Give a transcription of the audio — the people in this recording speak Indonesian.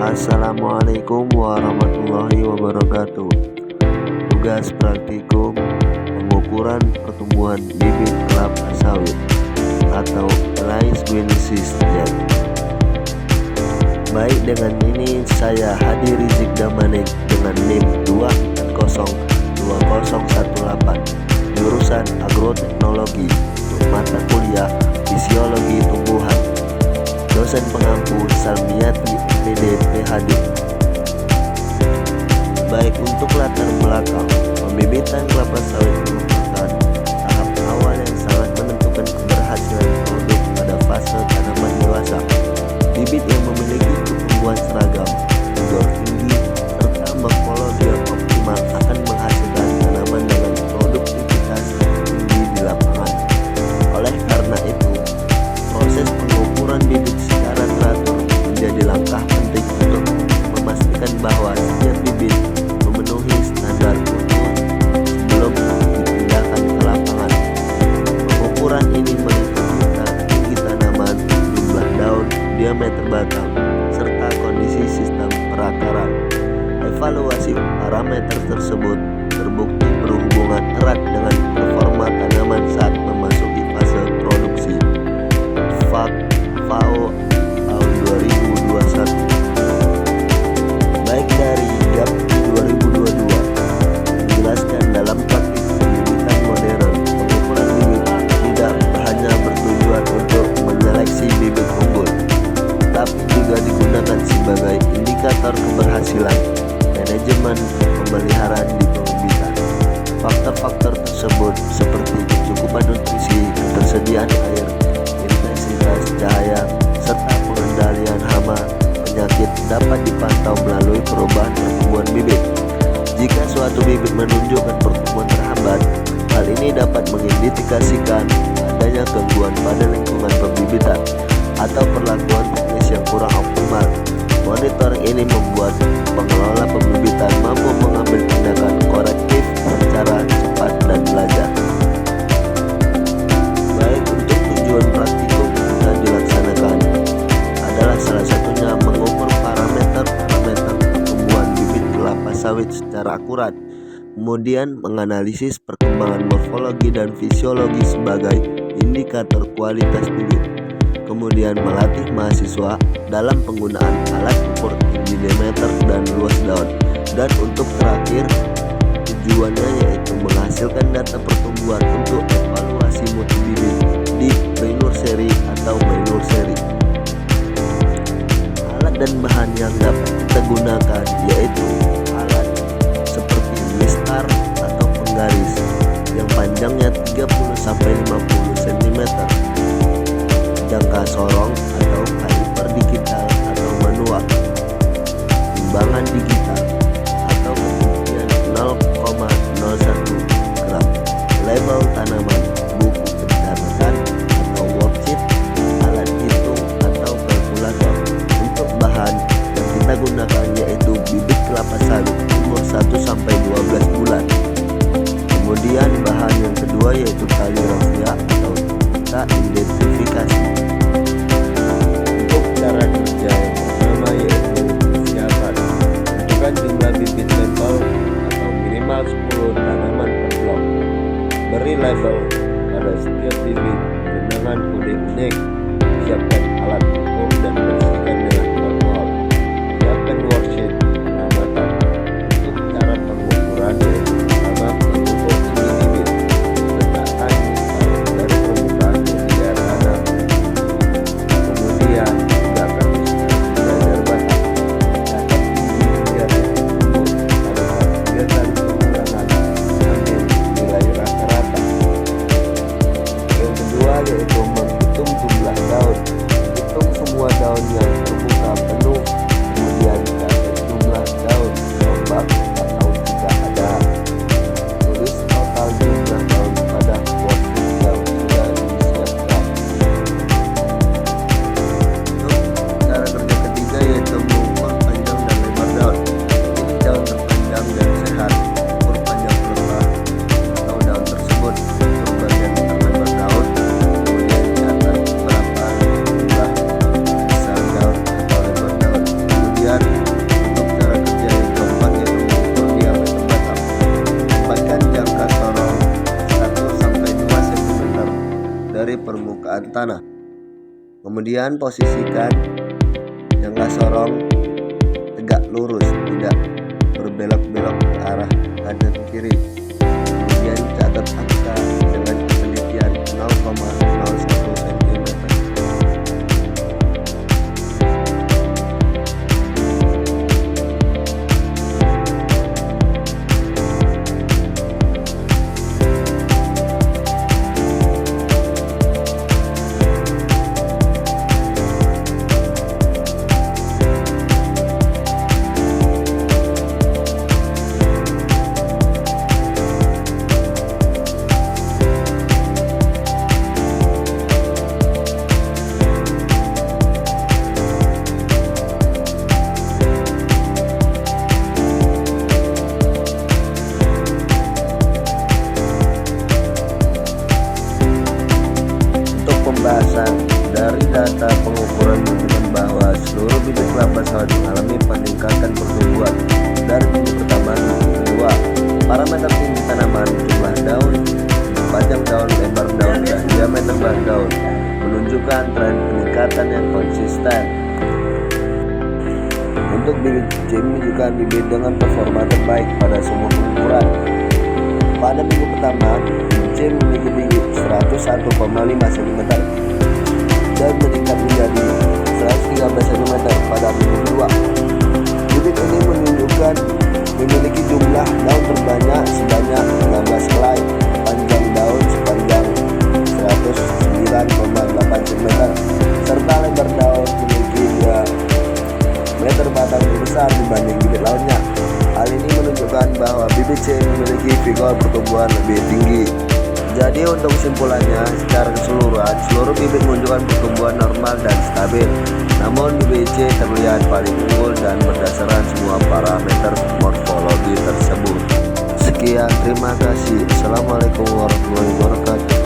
Assalamualaikum warahmatullahi wabarakatuh. Tugas praktikum pengukuran pertumbuhan bibit kelapa sawit atau Rice Genesis Jet. Baik, dengan ini saya Hadi Rizik Damanik dengan NIM 2402018 jurusan Agroteknologi untuk mata kuliah Fisiologi Tumbuhan. Dosen pengampu Salmiati MPD PhD. Baik, untuk latar belakang, pembibitan kelapa sawit merupakan tahap awal yang sangat menentukan keberhasilan produk pada fase tanaman dewasa. Bibit yang memiliki pertumbuhan seragam, jor tinggi, serta morfologi yang optimal akan menghasilkan tanaman dengan produktivitas tinggi di lapangan. Oleh karena itu, proses pengukuran bibit secara teratur menjadi langkah penting untuk memastikan bahwa setiap bibit memenuhi standar mutu sebelum dipindahkan ke lapangan. Pengukuran ini meliputi tinggi tanaman, jumlah daun, diameter batang, serta kondisi sistem perakaran. Evaluasi parameter tersebut terbukti berhubungan erat dengan performa tanaman saat memasuki fase produksi. FAO tahun 2021. Baik, dari GAPI 2022 menjelaskan dalam praktik pembibitan modern, pengukuran bibit tidak hanya bertujuan untuk menyeleksi bibit unggul, tapi juga digunakan sebagai indikator keberhasilan manajemen pemeliharaan di pembibitan. Faktor-faktor tersebut seperti kecukupan nutrisi, ketersediaan air, intensitas cahaya, serta pengendalian hama penyakit dapat dipantau melalui perubahan pertumbuhan bibit. Jika suatu bibit menunjukkan pertumbuhan terhambat, hal ini dapat mengindikasikan adanya gangguan pada lingkungan pembibitan atau perlakuan teknis yang kurang optimal. Monitoring ini membuat pengelola pembibitan mampu mengambil tindakan korektif secara cepat dan belajar. Baik, untuk tujuan praktikum yang dilaksanakan adalah salah satunya mengukur parameter pertumbuhan bibit kelapa sawit secara akurat, kemudian menganalisis perkembangan morfologi dan fisiologi sebagai indikator kualitas bibit, kemudian melatih mahasiswa dalam penggunaan alat ukur tinggi diameter dan luas daun, dan untuk terakhir tujuannya yaitu menghasilkan data pertumbuhan untuk evaluasi mutu bibit di pre-nur seri atau minor seri. Alat dan bahan yang dapat kita gunakan yaitu alat seperti mistar atau penggaris yang panjangnya 30-50 cm, jangka sorong atau kaliper digital atau manual, timbangan digital atau ketinggian 0,01 gram, label tanaman, buku pencatatan atau worksheet, alat hitung atau kalkulator. Untuk bahan yang kita gunakan yaitu bibit kelapa sawit umur 1-12 bulan. Kemudian bahan yang kedua yaitu tali rafia atau kita identifikasi. Untuk cara kerja yang pertama yaitu persiapan. Tentukan jumlah bibit label atau minimal 10 tanaman per blok. Beri label pada setiap bibit menggunakan kode unik. Siapkan alat ukur dan bersihkan dengan alkohol. Siapkan worksheet pengamatan. Untuk cara pengukuran yaitu pertama mengukur tinggi bibit, letakkan misal dari permukaan hingga tanah. Kemudian tegakkan misal belajar batang. Catat tinggi hingga titik temu pada saat kegiatan pengulangan ambil nilai rata-rata. Yang kedua yaitu menghitung jumlah Kemudian posisikan jangka sorong tegak lurus, tidak berbelok-belok ke arah kanan kiri. Kemudian catat angka dengan ketelitian 0,01 cm. Pembahasan dari data pengukuran menunjukkan bahwa seluruh bibit kelapa sawit mengalami peningkatan pertumbuhan dari bibit pertama ke kedua. Parameter tinggi tanaman, jumlah daun, panjang daun, lebar daun, dan diameter bahan daun menunjukkan tren peningkatan yang konsisten. Untuk bibit C menunjukkan bibit dengan performa terbaik pada semua pengukuran. Pada minggu pertama, bibit C memiliki tinggi 101,5 cm dan meningkat menjadi 113 cm pada minggu kedua. Bibit ini menunjukkan memiliki jumlah daun terbanyak sebanyak 16 helai, panjang daun sepanjang 109,8 cm, serta lebar daun memiliki 2 meter batang lebih besar dibanding bibit lainnya. Hal ini menunjukkan bahwa bibit C memiliki vigor pertumbuhan lebih tinggi. Jadi untuk kesimpulannya, secara keseluruhan seluruh bibit menunjukkan pertumbuhan normal dan stabil. Namun bibit C terlihat paling unggul dan berdasarkan semua parameter morfologi tersebut. Sekian, terima kasih. Assalamualaikum warahmatullahi wabarakatuh.